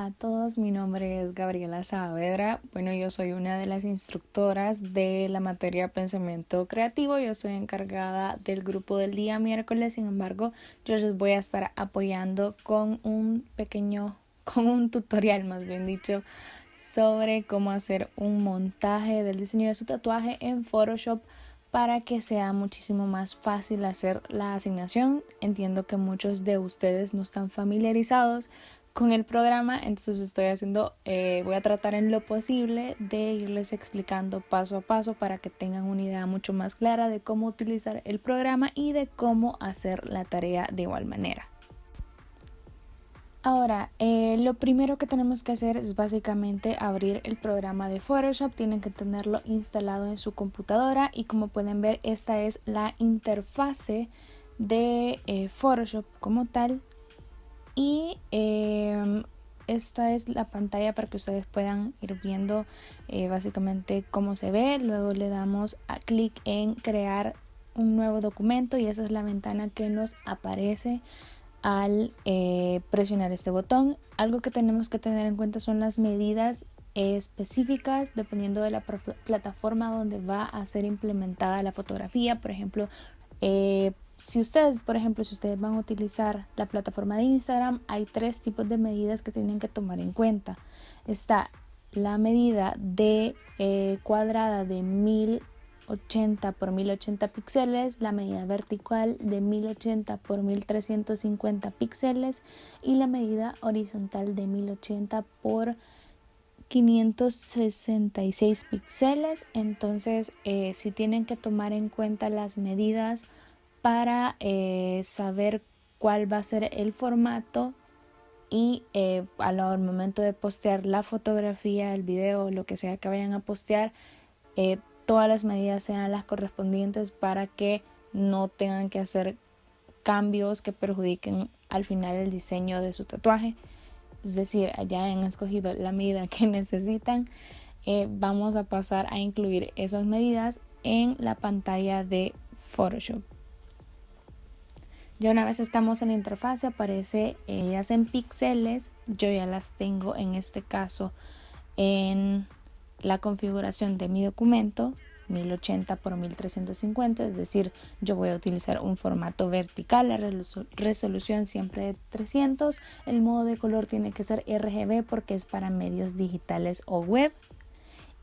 Hola a todos, mi nombre es Gabriela Saavedra. Bueno, yo soy una de las instructoras de la materia Pensamiento Creativo. Yo soy encargada del grupo del día miércoles. Sin embargo, yo les voy a estar apoyando con un tutorial, más bien dicho, sobre cómo hacer un montaje del diseño de su tatuaje en Photoshop para que sea muchísimo más fácil hacer la asignación. Entiendo que muchos de ustedes no están familiarizados con el programa, entonces voy a tratar en lo posible de irles explicando paso a paso para que tengan una idea mucho más clara de cómo utilizar el programa y de cómo hacer la tarea de igual manera. Ahora, lo primero que tenemos que hacer es básicamente abrir el programa de Photoshop. Tienen que tenerlo instalado en su computadora y como pueden ver, esta es la interfase de Photoshop como tal. Y esta es la pantalla para que ustedes puedan ir viendo básicamente cómo se ve. Luego le damos a clic en crear un nuevo documento y esa es la ventana que nos aparece al presionar este botón. Algo que tenemos que tener en cuenta son las medidas específicas dependiendo de la plataforma donde va a ser implementada la fotografía. Por ejemplo, si ustedes van a utilizar la plataforma de Instagram, hay 3 tipos de medidas que tienen que tomar en cuenta. Está la medida de cuadrada de 1080 por 1080 píxeles, la medida vertical de 1080 por 1350 píxeles y la medida horizontal de 1080 por 566 píxeles. Entonces si tienen que tomar en cuenta las medidas para saber cuál va a ser el formato y al momento de postear la fotografía, el video, lo que sea que vayan a postear, todas las medidas sean las correspondientes para que no tengan que hacer cambios que perjudiquen al final el diseño de su tatuaje. Es decir, ya han escogido la medida que necesitan, vamos a pasar a incluir esas medidas en la pantalla de Photoshop. Ya una vez estamos en la interfaz, aparece ellas en píxeles. Yo ya las tengo en este caso en la configuración de mi documento 1080 por 1350, es decir, yo voy a utilizar un formato vertical, la resolución siempre de 300, el modo de color tiene que ser RGB porque es para medios digitales o web,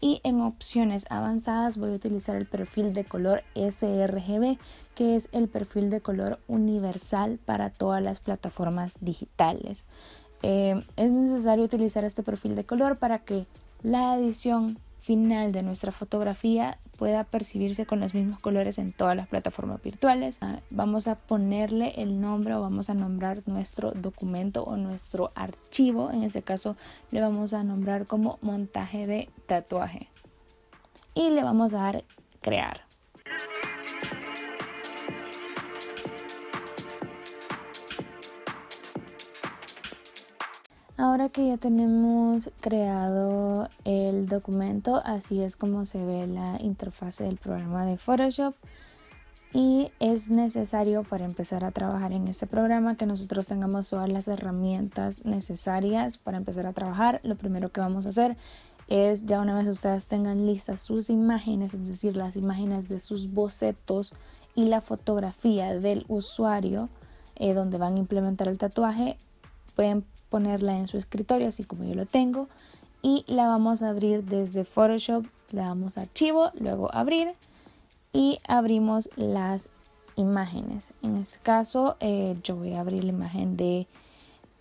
y en opciones avanzadas voy a utilizar el perfil de color sRGB, que es el perfil de color universal para todas las plataformas digitales. Es necesario utilizar este perfil de color para que la edición final de nuestra fotografía pueda percibirse con los mismos colores en todas las plataformas virtuales. Vamos a ponerle el nombre o vamos a nombrar nuestro documento o nuestro archivo. En este caso le vamos a nombrar como montaje de tatuaje y le vamos a dar crear. Ahora que ya tenemos creado el documento, así es como se ve la interfase del programa de Photoshop. Y es necesario para empezar a trabajar en este programa que nosotros tengamos todas las herramientas necesarias para empezar a trabajar. Lo primero que vamos a hacer es, ya una vez ustedes tengan listas sus imágenes, es decir, las imágenes de sus bocetos y la fotografía del usuario donde van a implementar el tatuaje, pueden ponerla en su escritorio así como yo lo tengo y la vamos a abrir desde Photoshop. Le damos a archivo, luego abrir y abrimos las imágenes. En este caso yo voy a abrir la imagen de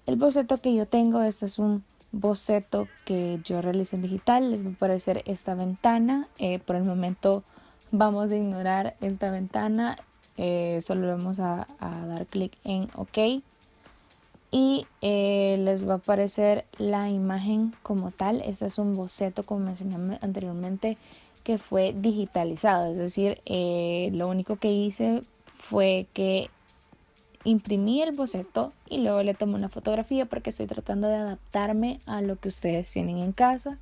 el boceto que yo tengo. Este es un boceto que yo realicé en digital. Les va a aparecer esta ventana. Por el momento vamos a ignorar esta ventana, solo vamos a dar clic en OK y les va a aparecer la imagen como tal. Este es un boceto, como mencioné anteriormente, que fue digitalizado, es decir, lo único que hice fue que imprimí el boceto y luego le tomé una fotografía porque estoy tratando de adaptarme a lo que ustedes tienen en casa.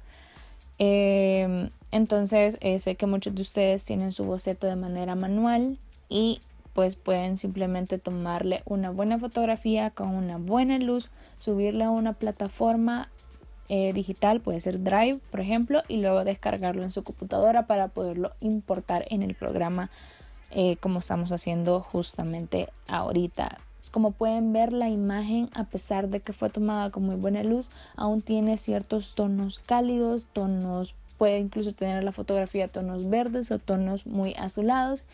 Entonces sé que muchos de ustedes tienen su boceto de manera manual y pues pueden simplemente tomarle una buena fotografía con una buena luz, subirla a una plataforma digital, puede ser Drive, por ejemplo, y luego descargarlo en su computadora para poderlo importar en el programa, como estamos haciendo justamente ahorita. Como pueden ver, la imagen, a pesar de que fue tomada con muy buena luz, aún tiene ciertos tonos cálidos, puede incluso tener la fotografía tonos verdes o tonos muy azulados,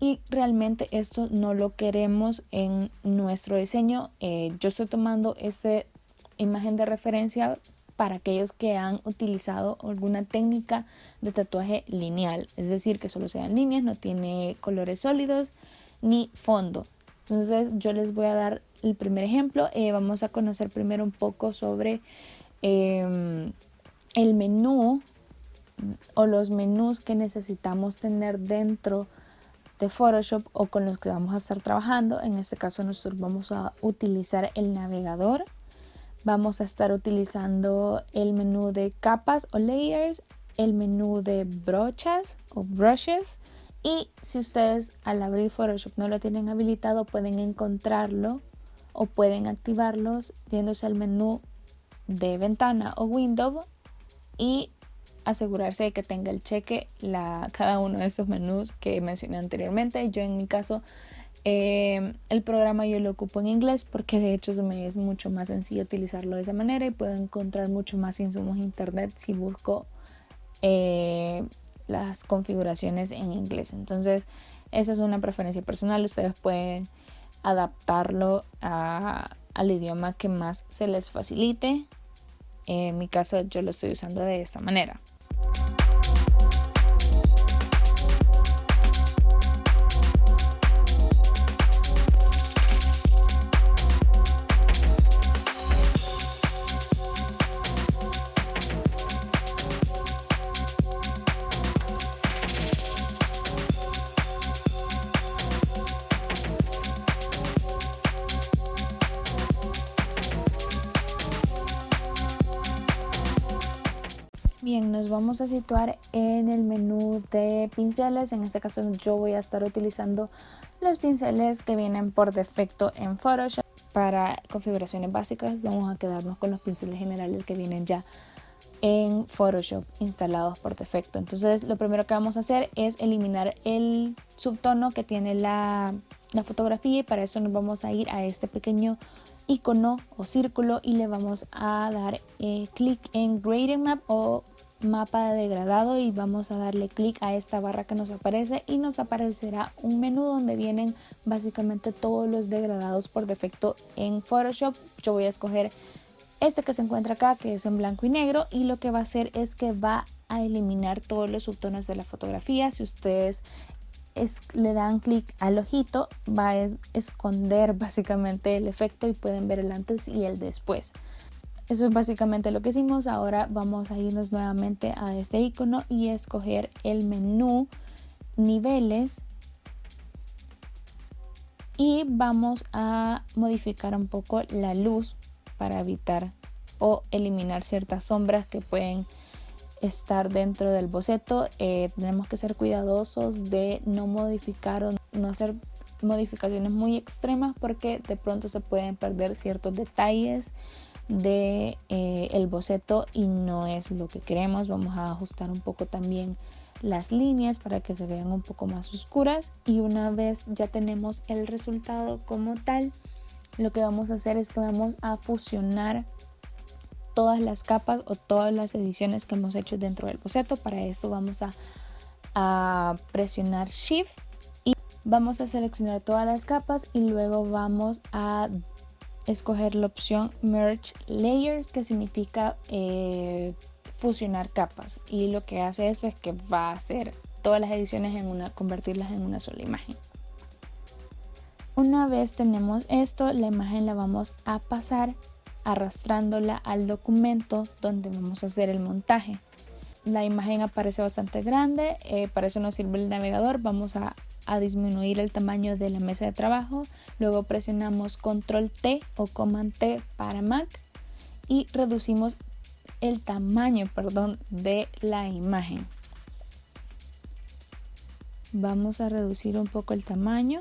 y realmente esto no lo queremos en nuestro diseño. Yo estoy tomando esta imagen de referencia para aquellos que han utilizado alguna técnica de tatuaje lineal, es decir, que solo sean líneas, no tiene colores sólidos ni fondo. Entonces yo les voy a dar el primer ejemplo. Vamos a conocer primero un poco sobre el menú o los menús que necesitamos tener dentro de Photoshop o con los que vamos a estar trabajando. En este caso nosotros vamos a utilizar el navegador. Vamos a estar utilizando el menú de capas o layers, el menú de brochas o brushes, y si ustedes al abrir Photoshop no lo tienen habilitado, pueden encontrarlo o pueden activarlos yéndose al menú de ventana o window y asegurarse de que tenga el cheque cada uno de esos menús que mencioné anteriormente. Yo en mi caso el programa yo lo ocupo en inglés porque de hecho se me es mucho más sencillo utilizarlo de esa manera y puedo encontrar mucho más insumos en internet si busco las configuraciones en inglés. Entonces esa es una preferencia personal, ustedes pueden adaptarlo al idioma que más se les facilite. En mi caso yo lo estoy usando de esta manera. Bien, nos vamos a situar en el menú de pinceles. En este caso yo voy a estar utilizando los pinceles que vienen por defecto en Photoshop. Para configuraciones básicas vamos a quedarnos con los pinceles generales que vienen ya en Photoshop instalados por defecto. Entonces lo primero que vamos a hacer es eliminar el subtono que tiene la fotografía, y para eso nos vamos a ir a este pequeño icono o círculo y le vamos a dar clic en Grading Map o mapa de degradado, y vamos a darle clic a esta barra que nos aparece y nos aparecerá un menú donde vienen básicamente todos los degradados por defecto en Photoshop. Yo voy a escoger este que se encuentra acá, que es en blanco y negro, y lo que va a hacer es que va a eliminar todos los subtonos de la fotografía. Si ustedes le dan clic al ojito, va a esconder básicamente el efecto y pueden ver el antes y el después. Eso es básicamente lo que hicimos. Ahora vamos a irnos nuevamente a este icono y escoger el menú niveles y vamos a modificar un poco la luz para evitar o eliminar ciertas sombras que pueden estar dentro del boceto. Tenemos que ser cuidadosos de no modificar o no hacer modificaciones muy extremas porque de pronto se pueden perder ciertos detalles de el boceto y no es lo que queremos. Vamos a ajustar un poco también las líneas para que se vean un poco más oscuras, y una vez ya tenemos el resultado como tal, lo que vamos a hacer es que vamos a fusionar todas las capas o todas las ediciones que hemos hecho dentro del boceto. Para eso vamos a presionar Shift y vamos a seleccionar todas las capas y luego vamos a escoger la opción Merge Layers, que significa fusionar capas, y lo que hace eso es que va a hacer todas las ediciones convertirlas en una sola imagen. Una vez tenemos esto, la imagen la vamos a pasar arrastrándola al documento donde vamos a hacer el montaje. La imagen aparece bastante grande, para eso nos sirve el navegador. Vamos a disminuir el tamaño de la mesa de trabajo, luego presionamos Control T o Command T para Mac y reducimos el tamaño, de la imagen. Vamos a reducir un poco el tamaño.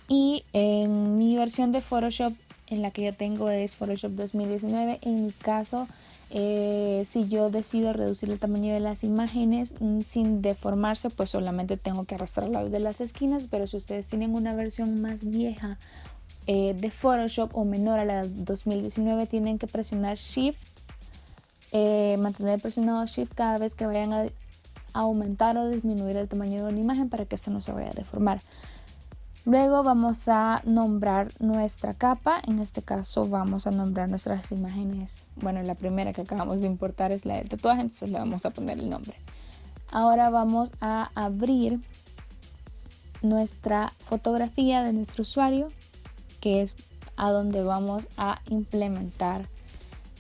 Y en mi versión de Photoshop en la que yo tengo es Photoshop 2019. En mi caso, si yo decido reducir el tamaño de las imágenes sin deformarse, pues solamente tengo que arrastrarlas de las esquinas. Pero si ustedes tienen una versión más vieja de Photoshop o menor a la 2019, tienen que presionar Shift, mantener presionado Shift cada vez que vayan a aumentar o disminuir el tamaño de una imagen para que esta no se vaya a deformar. Luego vamos a nombrar nuestra capa. En este caso vamos a nombrar nuestras imágenes. Bueno, la primera que acabamos de importar es la del tatuaje, entonces le vamos a poner el nombre. Ahora vamos a abrir nuestra fotografía de nuestro usuario, que es a donde vamos a implementar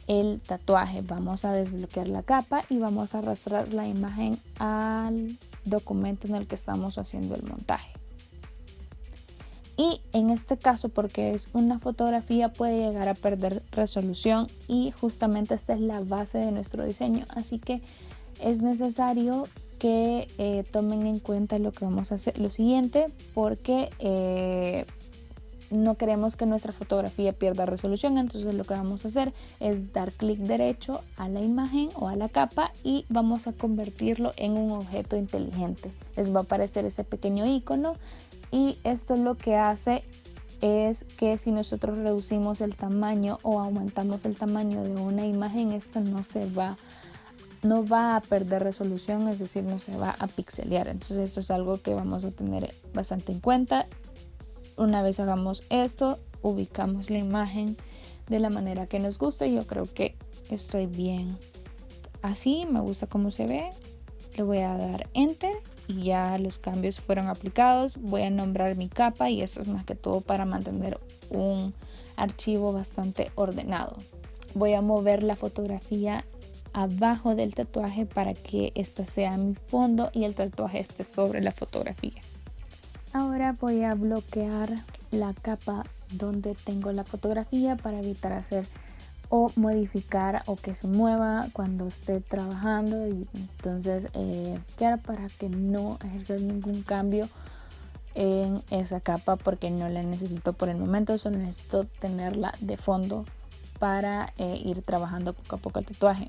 el tatuaje. Vamos a desbloquear la capa y vamos a arrastrar la imagen al documento en el que estamos haciendo el montaje. Y en este caso, porque es una fotografía, puede llegar a perder resolución, y justamente esta es la base de nuestro diseño, así que es necesario que tomen en cuenta lo que vamos a hacer, lo siguiente, porque no queremos que nuestra fotografía pierda resolución. Entonces lo que vamos a hacer es dar clic derecho a la imagen o a la capa y vamos a convertirlo en un objeto inteligente. Les va a aparecer ese pequeño icono, y esto lo que hace es que si nosotros reducimos el tamaño o aumentamos el tamaño de una imagen, esta no va a perder resolución, es decir, no se va a pixelear. Entonces esto es algo que vamos a tener bastante en cuenta. Una vez hagamos esto, ubicamos la imagen de la manera que nos guste. Yo creo que estoy bien así, me gusta cómo se ve. Le voy a dar enter y ya los cambios fueron aplicados. Voy a nombrar mi capa, y esto es más que todo para mantener un archivo bastante ordenado. Voy a mover la fotografía abajo del tatuaje para que esta sea mi fondo y el tatuaje esté sobre la fotografía. Ahora voy a bloquear la capa donde tengo la fotografía para evitar hacer o modificar o que se mueva cuando esté trabajando, y entonces para que no ejercer ningún cambio en esa capa, porque no la necesito por el momento, solo necesito tenerla de fondo para ir trabajando poco a poco el tatuaje.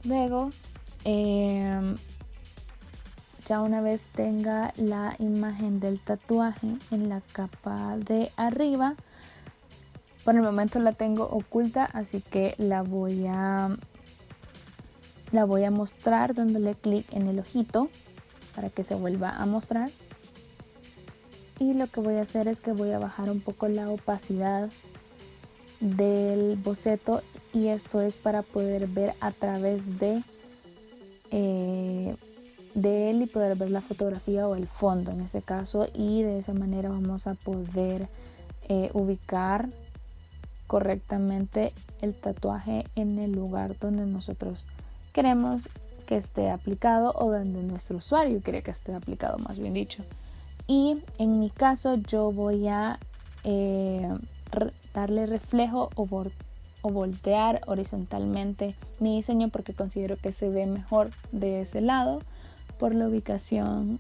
Luego ya una vez tenga la imagen del tatuaje en la capa de arriba, por el momento la tengo oculta, así que la voy a mostrar dándole clic en el ojito para que se vuelva a mostrar. Y lo que voy a hacer es que voy a bajar un poco la opacidad del boceto, y esto es para poder ver a través de él y poder ver la fotografía o el fondo en este caso, y de esa manera vamos a poder ubicar correctamente el tatuaje en el lugar donde nosotros queremos que esté aplicado, o donde nuestro usuario quiere que esté aplicado, más bien dicho. Y en mi caso yo voy a darle reflejo o voltear horizontalmente mi diseño, porque considero que se ve mejor de ese lado por la ubicación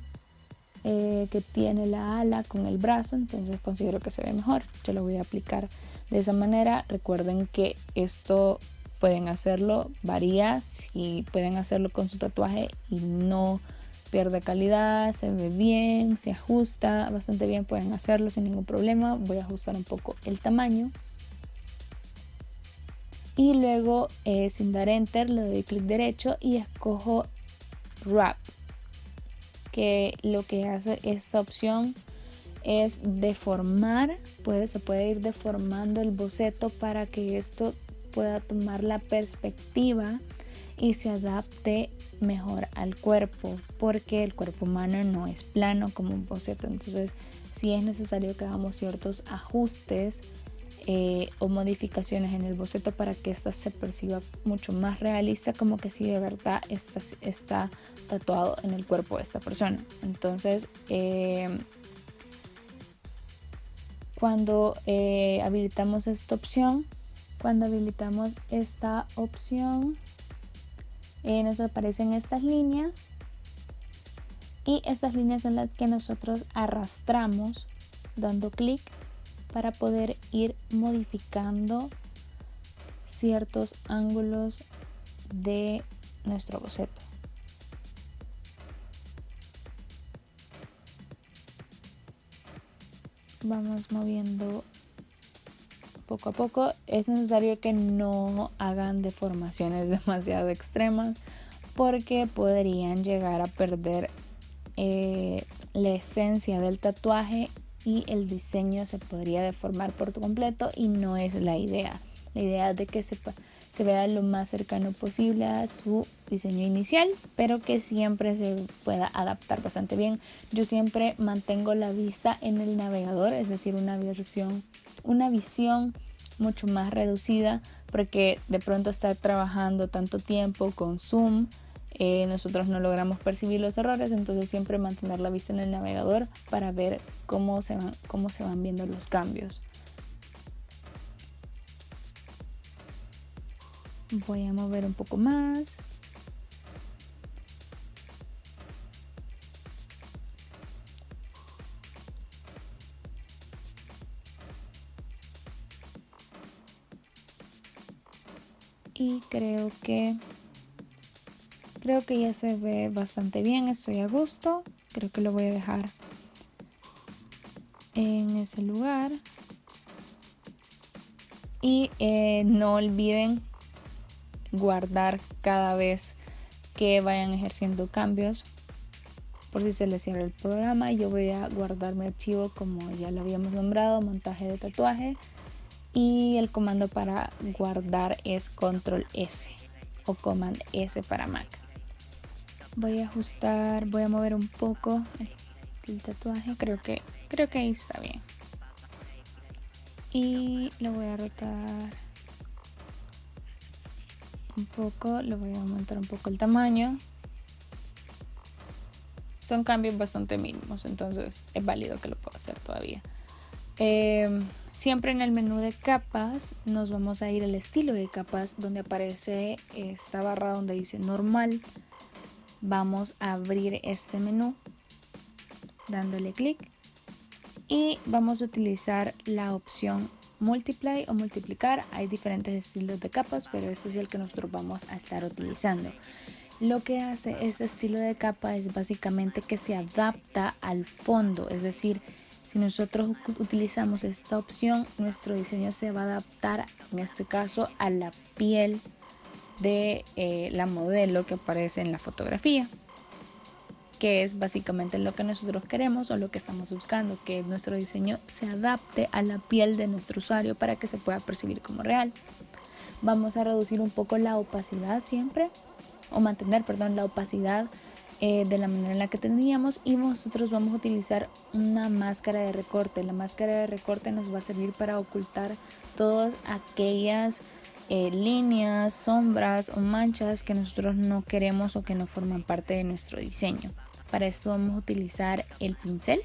que tiene la ala con el brazo. Entonces considero que se ve mejor. Yo lo voy a aplicar de esa manera. Recuerden que esto pueden hacerlo, varía, si pueden hacerlo con su tatuaje y no pierde calidad, se ve bien, se ajusta bastante bien, pueden hacerlo sin ningún problema. Voy a ajustar un poco el tamaño y luego sin dar enter le doy clic derecho y escojo wrap, que lo que hace esta opción es deformar, se puede ir deformando el boceto para que esto pueda tomar la perspectiva y se adapte mejor al cuerpo, porque el cuerpo humano no es plano como un boceto. Entonces sí es necesario que hagamos ciertos ajustes o modificaciones en el boceto para que ésta se perciba mucho más realista, como que si de verdad está tatuado en el cuerpo de esta persona. Entonces cuando habilitamos esta opción, nos aparecen estas líneas, y estas líneas son las que nosotros arrastramos dando clic para poder ir modificando ciertos ángulos de nuestro boceto. Vamos moviendo poco a poco. Es necesario que no hagan deformaciones demasiado extremas porque podrían llegar a perder la esencia del tatuaje y el diseño se podría deformar por completo y no es la idea. La idea es de que se vea lo más cercano posible a su diseño inicial, pero que siempre se pueda adaptar bastante bien. Yo siempre mantengo la vista en el navegador, es decir, una visión mucho más reducida, porque de pronto estar trabajando tanto tiempo con zoom, nosotros no logramos percibir los errores, entonces siempre mantener la vista en el navegador para ver cómo se van viendo los cambios. Voy a mover un poco más. Y creo que ya se ve bastante bien, estoy a gusto. Creo que lo voy a dejar en ese lugar. Y no olviden guardar cada vez que vayan ejerciendo cambios, por si se les cierra el programa. Yo voy a guardar mi archivo como ya lo habíamos nombrado, montaje de tatuaje, y el comando para guardar es Control S o Command S para Mac. Voy a ajustar, voy a mover un poco el tatuaje, creo que ahí está bien, y lo voy a rotar un poco, le voy a aumentar un poco el tamaño. Son cambios bastante mínimos, entonces es válido que lo pueda hacer todavía. Siempre en el menú de capas nos vamos a ir al estilo de capas, donde aparece esta barra donde dice normal. Vamos a abrir este menú dándole clic y vamos a utilizar la opción multiply o multiplicar. Hay diferentes estilos de capas, pero este es el que nosotros vamos a estar utilizando. Lo que hace este estilo de capa es básicamente que se adapta al fondo, es decir, si nosotros utilizamos esta opción, nuestro diseño se va a adaptar, en este caso, a la piel de la modelo que aparece en la fotografía, que es básicamente lo que nosotros queremos o lo que estamos buscando, que nuestro diseño se adapte a la piel de nuestro usuario para que se pueda percibir como real. Vamos a reducir un poco la opacidad siempre, o mantener, la opacidad de la manera en la que teníamos, y nosotros vamos a utilizar una máscara de recorte. La máscara de recorte nos va a servir para ocultar todas aquellas líneas, sombras o manchas que nosotros no queremos o que no forman parte de nuestro diseño. Para esto vamos a utilizar el pincel.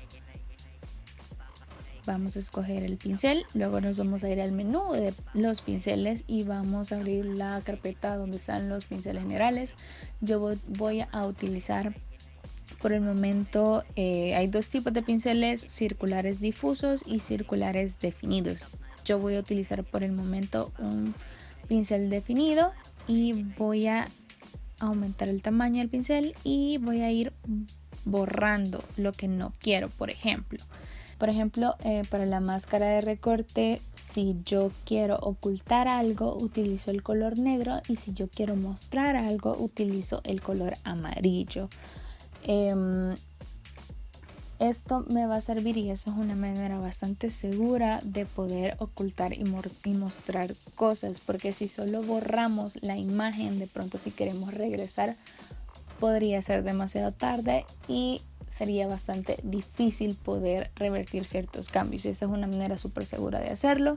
Vamos a escoger el pincel, luego nos vamos a ir al menú de los pinceles y vamos a abrir la carpeta donde están los pinceles generales. Yo voy a utilizar por el momento, hay dos tipos de pinceles, circulares difusos y circulares definidos. Yo voy a utilizar por el momento un pincel definido y voy a aumentar el tamaño del pincel y voy a ir borrando lo que no quiero. Por ejemplo, para la máscara de recorte, si yo quiero ocultar algo, utilizo el color negro, y si yo quiero mostrar algo, utilizo el color amarillo. Esto me va a servir, y eso es una manera bastante segura de poder ocultar y mostrar cosas, porque si solo borramos la imagen, de pronto si queremos regresar podría ser demasiado tarde y sería bastante difícil poder revertir ciertos cambios. Esta es una manera súper segura de hacerlo,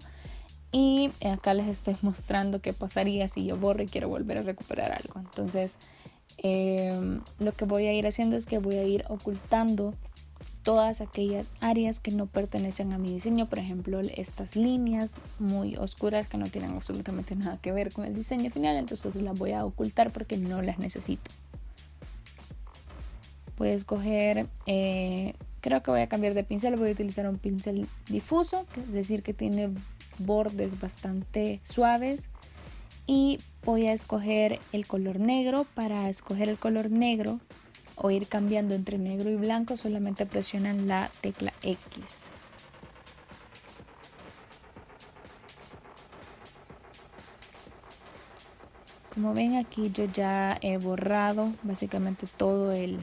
y acá les estoy mostrando qué pasaría si yo borro y quiero volver a recuperar algo. Entonces lo que voy a ir haciendo es que voy a ir ocultando todas aquellas áreas que no pertenecen a mi diseño, por ejemplo estas líneas muy oscuras que no tienen absolutamente nada que ver con el diseño final, entonces las voy a ocultar porque no las necesito. Voy a escoger Creo que voy a cambiar de pincel, voy a utilizar un pincel difuso, es decir que tiene bordes bastante suaves, y voy a escoger el color negro. Para escoger el color negro o ir cambiando entre negro y blanco, solamente presionan la tecla X. Como ven, aquí yo ya he borrado básicamente todo el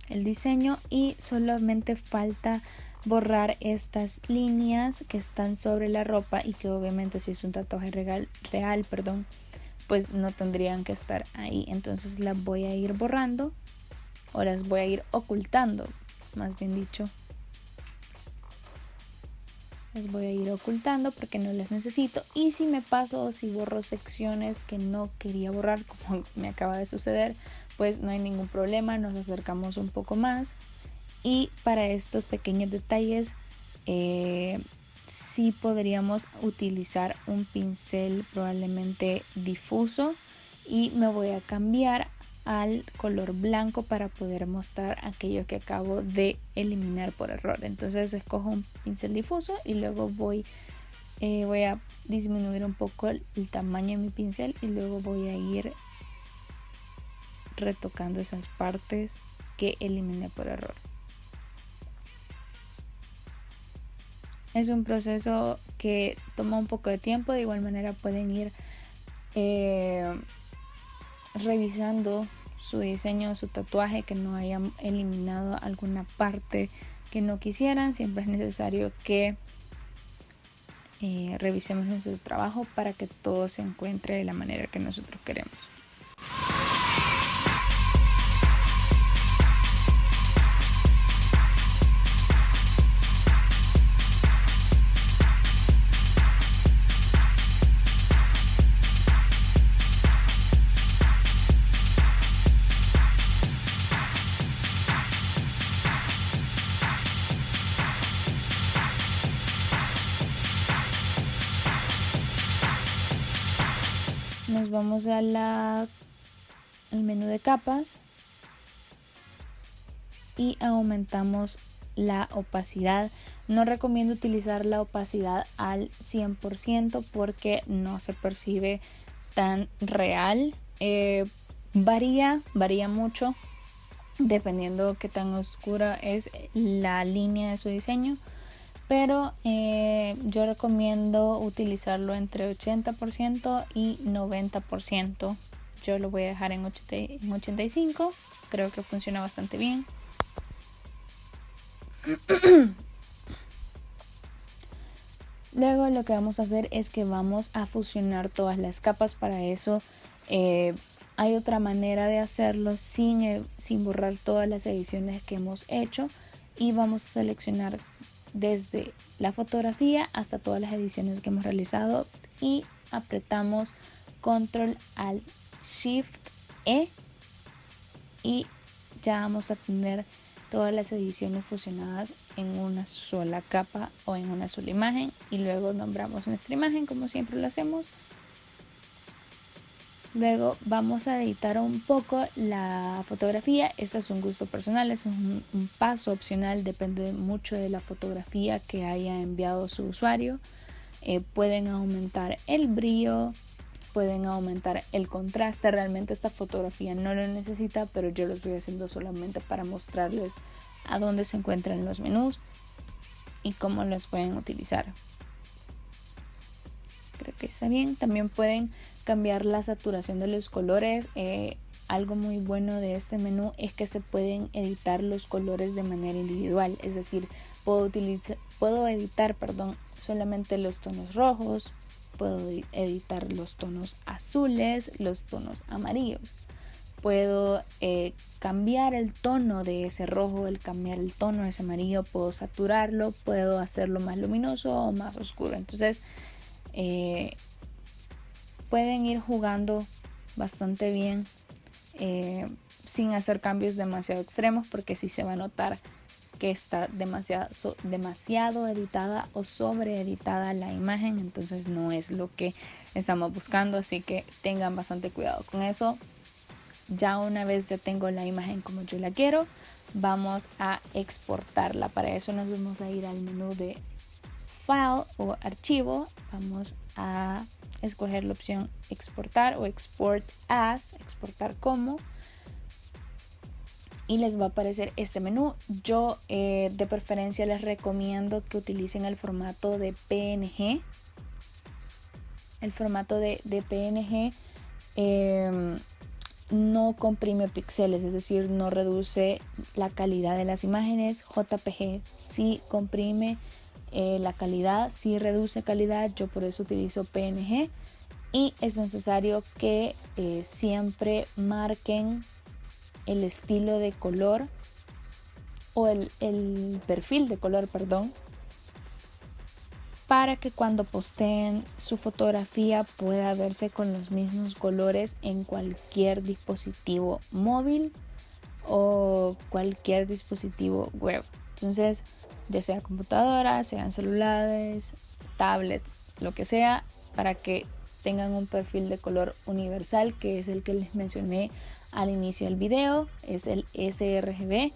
diseño, y solamente falta borrar estas líneas que están sobre la ropa y que obviamente si es un tatuaje real, pues no tendrían que estar ahí. Entonces las voy a ir borrando, o las voy a ir ocultando, más bien dicho. Las voy a ir ocultando porque no las necesito, y si me paso o si borro secciones que no quería borrar, como me acaba de suceder, pues no hay ningún problema, nos acercamos un poco más. Y para estos pequeños detalles sí podríamos utilizar un pincel probablemente difuso, y me voy a cambiar al color blanco para poder mostrar aquello que acabo de eliminar por error. Entonces escojo un pincel difuso y luego voy a disminuir un poco el tamaño de mi pincel, y luego voy a ir retocando esas partes que eliminé por error. Es un proceso que toma un poco de tiempo. De igual manera pueden ir revisando su diseño, su tatuaje, que no hayan eliminado alguna parte que no quisieran. Siempre es necesario que revisemos nuestro trabajo para que todo se encuentre de la manera que nosotros queremos. Nos vamos al menú de capas y aumentamos la opacidad. No recomiendo utilizar la opacidad al 100% porque no se percibe tan real. Varía mucho dependiendo qué tan oscura es la línea de su diseño, pero yo recomiendo utilizarlo entre 80% y 90%. Yo lo voy a dejar en 85%, creo que funciona bastante bien. Luego lo que vamos a hacer es que vamos a fusionar todas las capas. Para eso hay otra manera de hacerlo sin borrar todas las ediciones que hemos hecho, y vamos a seleccionar desde la fotografía hasta todas las ediciones que hemos realizado, y apretamos Control Alt Shift E, y ya vamos a tener todas las ediciones fusionadas en una sola capa o en una sola imagen, y luego nombramos nuestra imagen como siempre lo hacemos. Luego vamos a editar un poco la fotografía. Eso es un gusto personal, es un paso opcional, depende mucho de la fotografía que haya enviado su usuario. Pueden aumentar el brillo, pueden aumentar el contraste. Realmente esta fotografía no lo necesita, pero yo lo estoy haciendo solamente para mostrarles a dónde se encuentran los menús y cómo los pueden utilizar. Creo que está bien. También pueden cambiar la saturación de los colores. Algo muy bueno de este menú es que se pueden editar los colores de manera individual, es decir, puedo editar solamente los tonos rojos, puedo editar los tonos azules, los tonos amarillos, puedo cambiar el tono de ese rojo, cambiar el tono de ese amarillo, puedo saturarlo, puedo hacerlo más luminoso o más oscuro. Entonces pueden ir jugando bastante bien sin hacer cambios demasiado extremos, porque sí se va a notar que está demasiado editada o sobre editada la imagen. Entonces no es lo que estamos buscando, así que tengan bastante cuidado con eso. ya una vez ya tengo la imagen como yo la quiero, vamos a exportarla. Para eso nos vamos a ir al menú de File o Archivo. Vamos a escoger la opción Exportar o Export As, exportar como. Y les va a aparecer este menú. Yo de preferencia les recomiendo que utilicen el formato de PNG. El formato de PNG no comprime píxeles, es decir, no reduce la calidad de las imágenes. JPG sí comprime la calidad, sí reduce calidad. Yo por eso utilizo PNG. Y es necesario que siempre marquen el estilo de color o el perfil de color, perdón, para que cuando posteen su fotografía pueda verse con los mismos colores en cualquier dispositivo móvil o cualquier dispositivo web. Entonces, ya sea computadora, sean celulares, tablets, lo que sea, para que tengan un perfil de color universal, que es el que les mencioné al inicio del video, es el sRGB.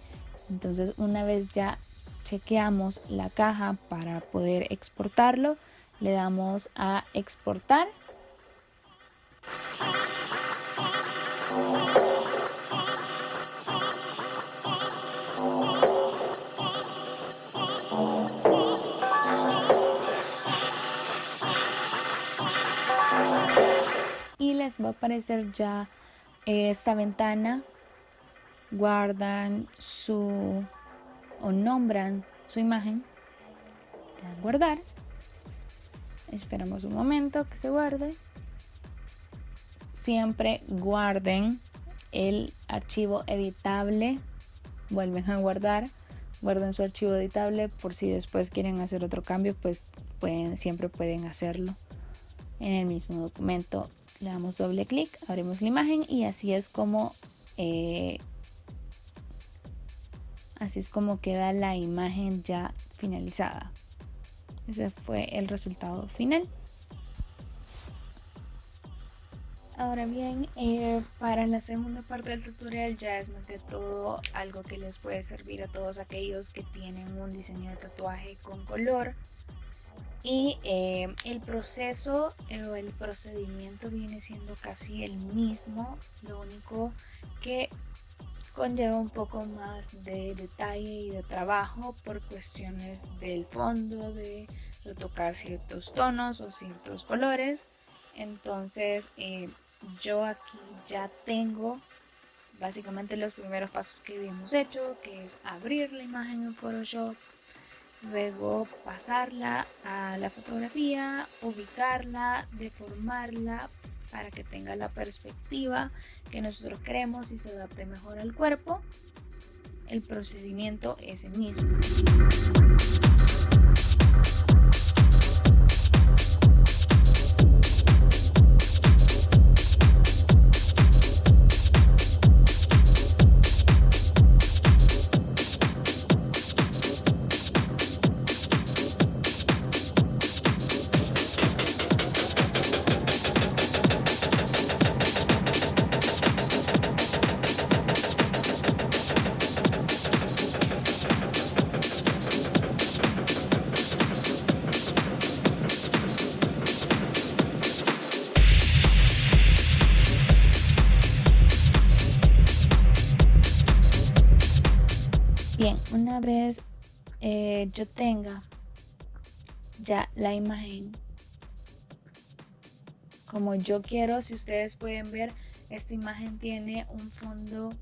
Entonces, una vez ya chequeamos la caja para poder exportarlo, le damos a exportar. Y les va a aparecer ya esta ventana. Guardan su o nombran su imagen. Le dan guardar. Esperamos un momento que se guarde. Siempre guarden el archivo editable. Vuelven a guardar. Guarden su archivo editable por si después quieren hacer otro cambio, pues siempre pueden hacerlo en el mismo documento. Le damos doble clic, abrimos la imagen y así es como queda la imagen ya finalizada. Ese fue el resultado final. Ahora bien, para la segunda parte del tutorial ya es más que todo algo que les puede servir a todos aquellos que tienen un diseño de tatuaje con color. Y el proceso o el procedimiento viene siendo casi el mismo, lo único que conlleva un poco más de detalle y de trabajo por cuestiones del fondo, de retocar ciertos tonos o ciertos colores. Entonces yo aquí ya tengo básicamente los primeros pasos que habíamos hecho, que es abrir la imagen en Photoshop, luego pasarla a la fotografía, ubicarla, deformarla para que tenga la perspectiva que nosotros queremos y se adapte mejor al cuerpo. El procedimiento es el mismo. Bien, una vez yo tenga ya la imagen como yo quiero, si ustedes pueden ver, esta imagen tiene un fondo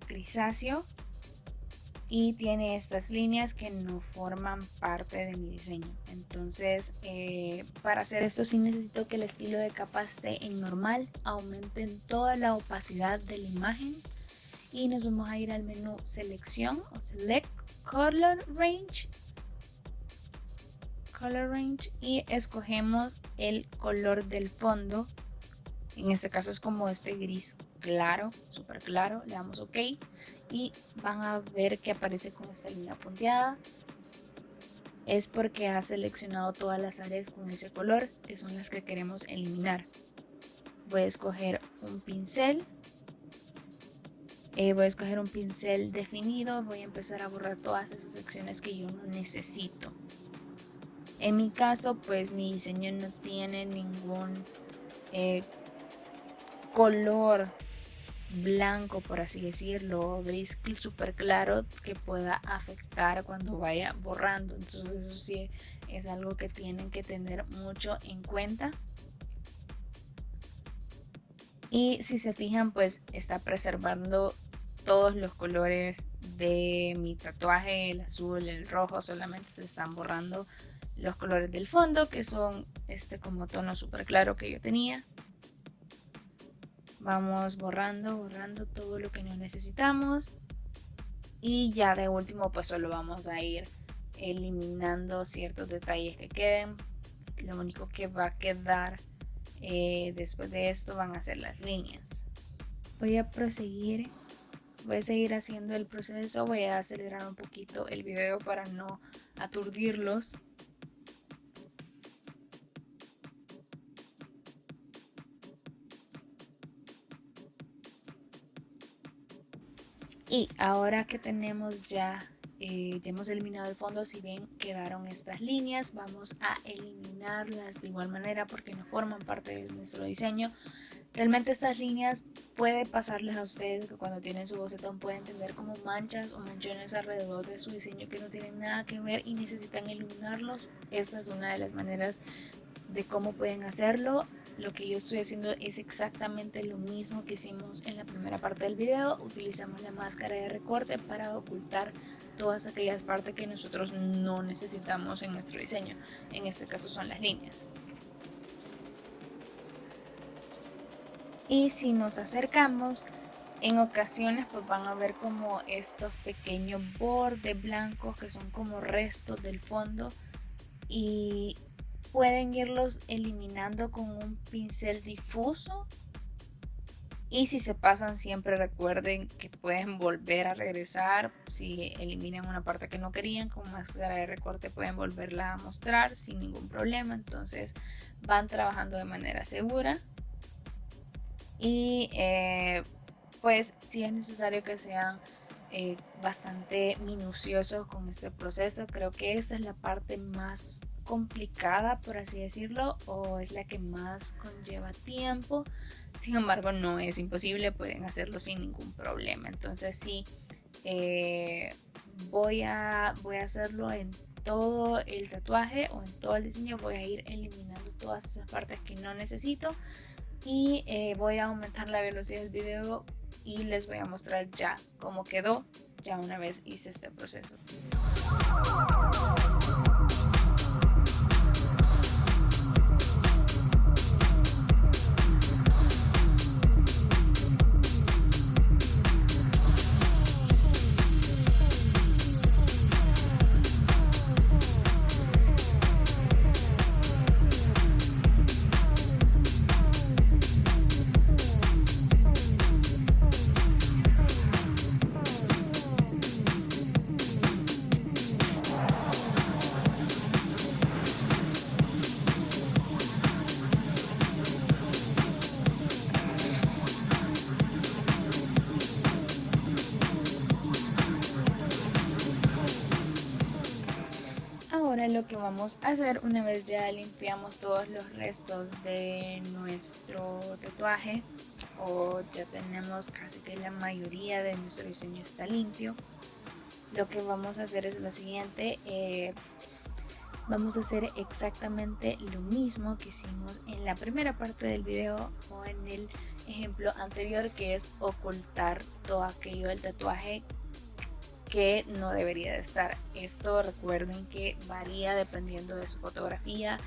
grisáceo y tiene estas líneas que no forman parte de mi diseño. Entonces para hacer esto sí necesito que el estilo de capa esté en normal, aumenten toda la opacidad de la imagen y nos vamos a ir al menú selección o select color range y escogemos el color del fondo. En este caso es como este gris claro, súper claro. Le damos OK y van a ver que aparece con esta línea punteada. Es porque ha seleccionado todas las áreas con ese color, que son las que queremos eliminar. Voy a escoger un pincel Voy a escoger un pincel definido, voy a empezar a borrar todas esas secciones que yo no necesito. En mi caso, pues mi diseño no tiene ningún color blanco, por así decirlo, gris súper claro que pueda afectar cuando vaya borrando. Entonces eso sí es algo que tienen que tener mucho en cuenta. Y si se fijan, pues está preservando todos los colores de mi tatuaje, el azul, el rojo, solamente se están borrando los colores del fondo, que son como tono súper claro que yo tenía. Vamos borrando todo lo que no necesitamos. Y ya de último, pues solo vamos a ir eliminando ciertos detalles que queden. Lo único que va a quedar después de esto van a ser las líneas. Voy a seguir haciendo el proceso. Voy a acelerar un poquito el video para no aturdirlos. Y ahora que tenemos ya hemos eliminado el fondo, si ven quedaron estas líneas, vamos a eliminarlas de igual manera porque no forman parte de nuestro diseño. Realmente estas líneas puede pasarles a ustedes que cuando tienen su bocetón pueden tener como manchas o manchones alrededor de su diseño que no tienen nada que ver y necesitan eliminarlos. Esta es una de las maneras de cómo pueden hacerlo. Lo que yo estoy haciendo es exactamente lo mismo que hicimos en la primera parte del video. Utilizamos la máscara de recorte para ocultar todas aquellas partes que nosotros no necesitamos en nuestro diseño. En este caso son las líneas. Y si nos acercamos, en ocasiones pues van a ver como estos pequeños bordes blancos que son como restos del fondo y pueden irlos eliminando con un pincel difuso. Y si se pasan, siempre recuerden que pueden volver a regresar. Si eliminan una parte que no querían, con máscara de recorte pueden volverla a mostrar sin ningún problema. Entonces van trabajando de manera segura. Y pues si es necesario que sean bastante minuciosos con este proceso. Creo que esta es la parte más complicada, por así decirlo, o es la que más conlleva tiempo. Sin embargo, no es imposible, pueden hacerlo sin ningún problema. Entonces sí, voy a hacerlo en todo el tatuaje o en todo el diseño. Voy a ir eliminando todas esas partes que no necesito y voy a aumentar la velocidad del video y les voy a mostrar ya cómo quedó ya una vez hice este proceso. Ahora lo que vamos a hacer, una vez ya limpiamos todos los restos de nuestro tatuaje, o ya tenemos casi que la mayoría de nuestro diseño está limpio, lo que vamos a hacer es lo siguiente. Vamos a hacer exactamente lo mismo que hicimos en la primera parte del video o en el ejemplo anterior, que es ocultar todo aquello del tatuaje que no debería de estar. Esto recuerden que varía dependiendo de su fotografía.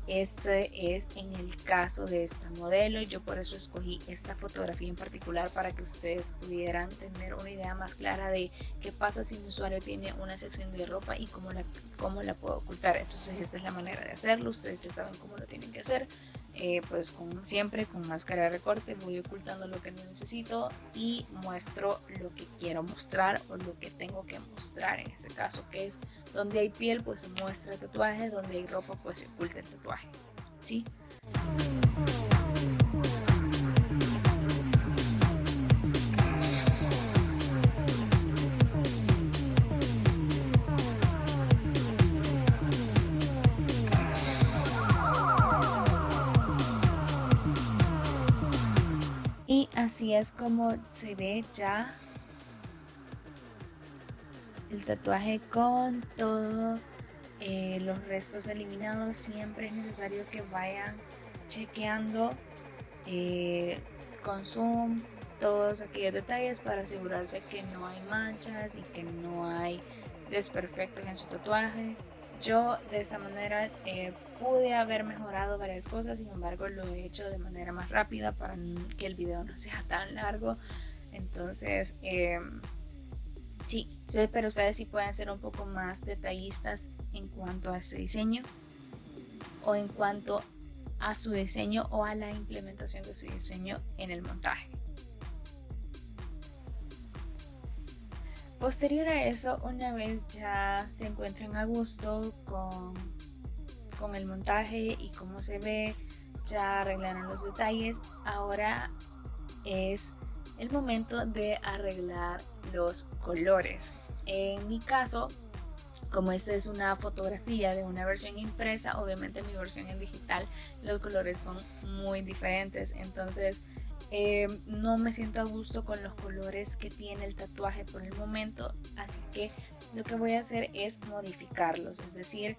Este es en el caso de esta modelo, yo por eso escogí esta fotografía en particular para que ustedes pudieran tener una idea más clara de qué pasa si un usuario tiene una sección de ropa y cómo la puedo ocultar. Entonces esta es la manera de hacerlo, ustedes ya saben cómo lo tienen que hacer. Pues siempre con máscara de recorte voy ocultando lo que no necesito y muestro lo que quiero mostrar o lo que tengo que mostrar. En este caso, que es donde hay piel, pues se muestra el tatuaje, donde hay ropa, pues se oculta el tatuaje, ¿sí? así es como se ve ya el tatuaje con todos los restos eliminados. Siempre es necesario que vayan chequeando con zoom todos aquellos detalles para asegurarse que no hay manchas y que no hay desperfectos en su tatuaje. Yo de esa manera pude haber mejorado varias cosas, sin embargo lo he hecho de manera más rápida para que el video no sea tan largo. Entonces sí, pero ustedes sí pueden ser un poco más detallistas en cuanto a ese diseño o en cuanto a su diseño o a la implementación de su diseño en el montaje. Posterior a eso, una vez ya se encuentren a gusto con el montaje y cómo se ve, ya arreglaron los detalles, ahora es el momento de arreglar los colores. En mi caso, como esta es una fotografía de una versión impresa, obviamente mi versión en digital los colores son muy diferentes, entonces no me siento a gusto con los colores que tiene el tatuaje por el momento, así que lo que voy a hacer es modificarlos, es decir,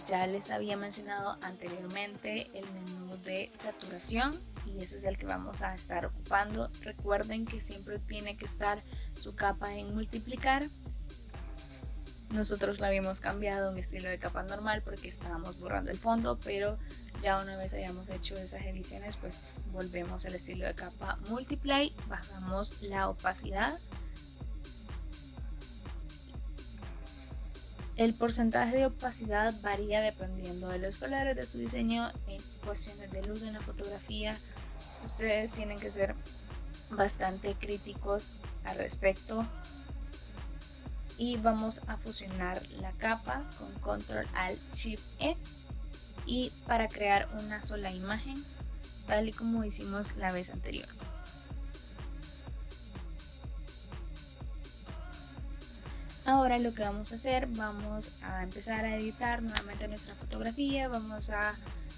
ya les había mencionado anteriormente el menú de saturación y ese es el que vamos a estar ocupando. Recuerden que siempre tiene que estar su capa en multiplicar. Nosotros la habíamos cambiado en estilo de capa normal porque estábamos borrando el fondo, pero ya una vez hayamos hecho esas ediciones, pues volvemos al estilo de capa multiply, bajamos la opacidad. El porcentaje de opacidad varía dependiendo de los colores de su diseño. En cuestiones de luz en la fotografía, ustedes tienen que ser bastante críticos al respecto. Y vamos a fusionar la capa con Control Alt Shift E y para crear una sola imagen, tal y como hicimos la vez anterior. Ahora lo que vamos a hacer, vamos a empezar a editar nuevamente nuestra fotografía, vamos a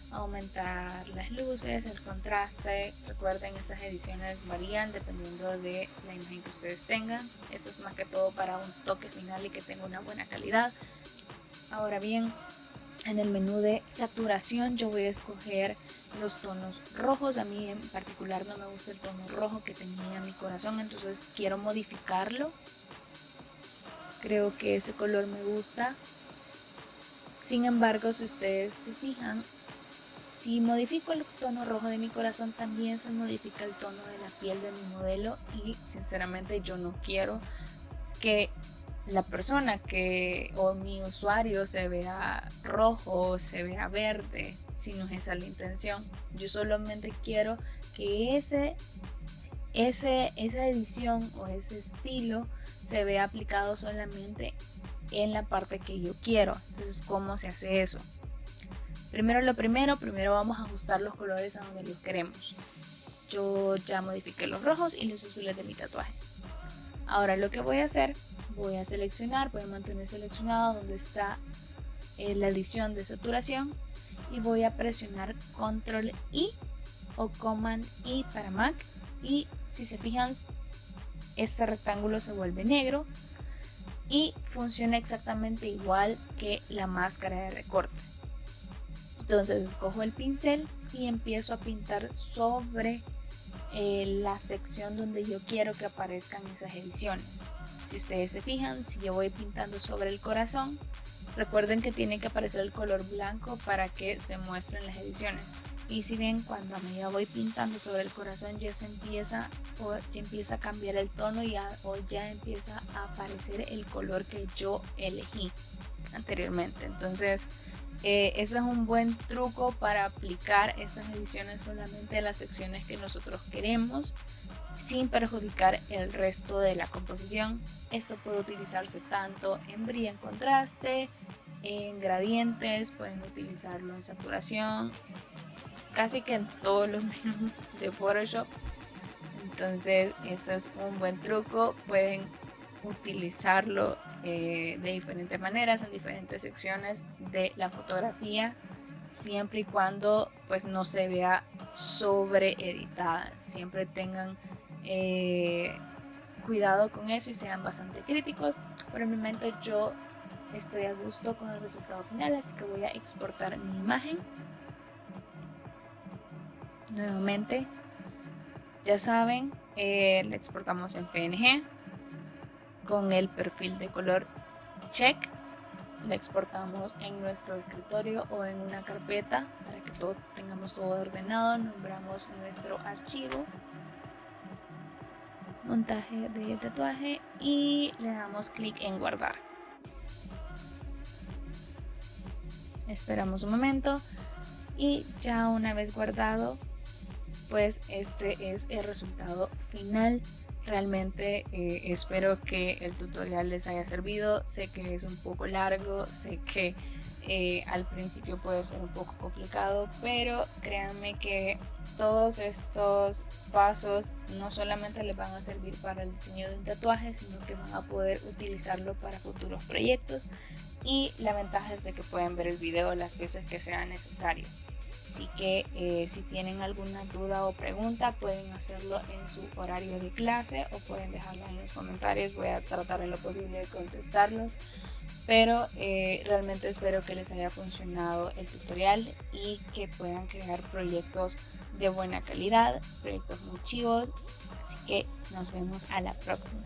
aumentar las luces, el contraste. Recuerden, estas ediciones varían dependiendo de la imagen que ustedes tengan. Esto es más que todo para un toque final y que tenga una buena calidad. Ahora bien, en el menú de saturación yo voy a escoger los tonos rojos. A mí en particular no me gusta el tono rojo que tenía mi corazón, entonces quiero modificarlo. Creo que ese color me gusta. Sin embargo, si ustedes se fijan, si modifico el tono rojo de mi corazón, también se modifica el tono de la piel de mi modelo y sinceramente yo no quiero que la persona o mi usuario se vea rojo o se vea verde, si no es esa la intención. Yo solamente quiero que esa edición o ese estilo se vea aplicado solamente en la parte que yo quiero. Entonces, ¿cómo se hace eso? Primero vamos a ajustar los colores a donde los queremos. Yo ya modifiqué los rojos y los azules de mi tatuaje. Ahora lo que voy a hacer, voy a seleccionar, voy a mantener seleccionado donde está la edición de saturación y voy a presionar Control I o Command I para Mac, y si se fijan, este rectángulo se vuelve negro y funciona exactamente igual que la máscara de recorte. Entonces escojo el pincel y empiezo a pintar sobre la sección donde yo quiero que aparezcan esas ediciones. Si ustedes se fijan, si yo voy pintando sobre el corazón, recuerden que tiene que aparecer el color blanco para que se muestren las ediciones. Y si ven, cuando a medida voy pintando sobre el corazón ya empieza a cambiar el tono o ya empieza a aparecer el color que yo elegí anteriormente. Entonces ese es un buen truco para aplicar estas ediciones solamente a las secciones que nosotros queremos sin perjudicar el resto de la composición. Esto puede utilizarse tanto en brillo en contraste, en gradientes, pueden utilizarlo en saturación, casi que en todos los menús de Photoshop. Entonces eso es un buen truco, pueden utilizarlo de diferentes maneras en diferentes secciones de la fotografía, siempre y cuando pues no se vea sobre editada. Siempre tengan cuidado con eso y sean bastante críticos. Por el momento yo estoy a gusto con el resultado final, así que voy a exportar mi imagen. Nuevamente, ya saben, la exportamos en PNG con el perfil de color check. La exportamos en nuestro escritorio o en una carpeta para que tengamos todo ordenado. Nombramos nuestro archivo, montaje de tatuaje, y le damos clic en guardar. Esperamos un momento y ya una vez guardado, pues este es el resultado final. Realmente espero que el tutorial les haya servido. Sé que es un poco largo, sé que al principio puede ser un poco complicado, pero créanme que todos estos pasos no solamente les van a servir para el diseño de un tatuaje, sino que van a poder utilizarlo para futuros proyectos, y la ventaja es de que pueden ver el video las veces que sea necesario. Así que si tienen alguna duda o pregunta, pueden hacerlo en su horario de clase o pueden dejarlo en los comentarios. Voy a tratar en lo posible de contestarlos, pero realmente espero que les haya funcionado el tutorial y que puedan crear proyectos de buena calidad, proyectos muy chivos. Así que nos vemos a la próxima.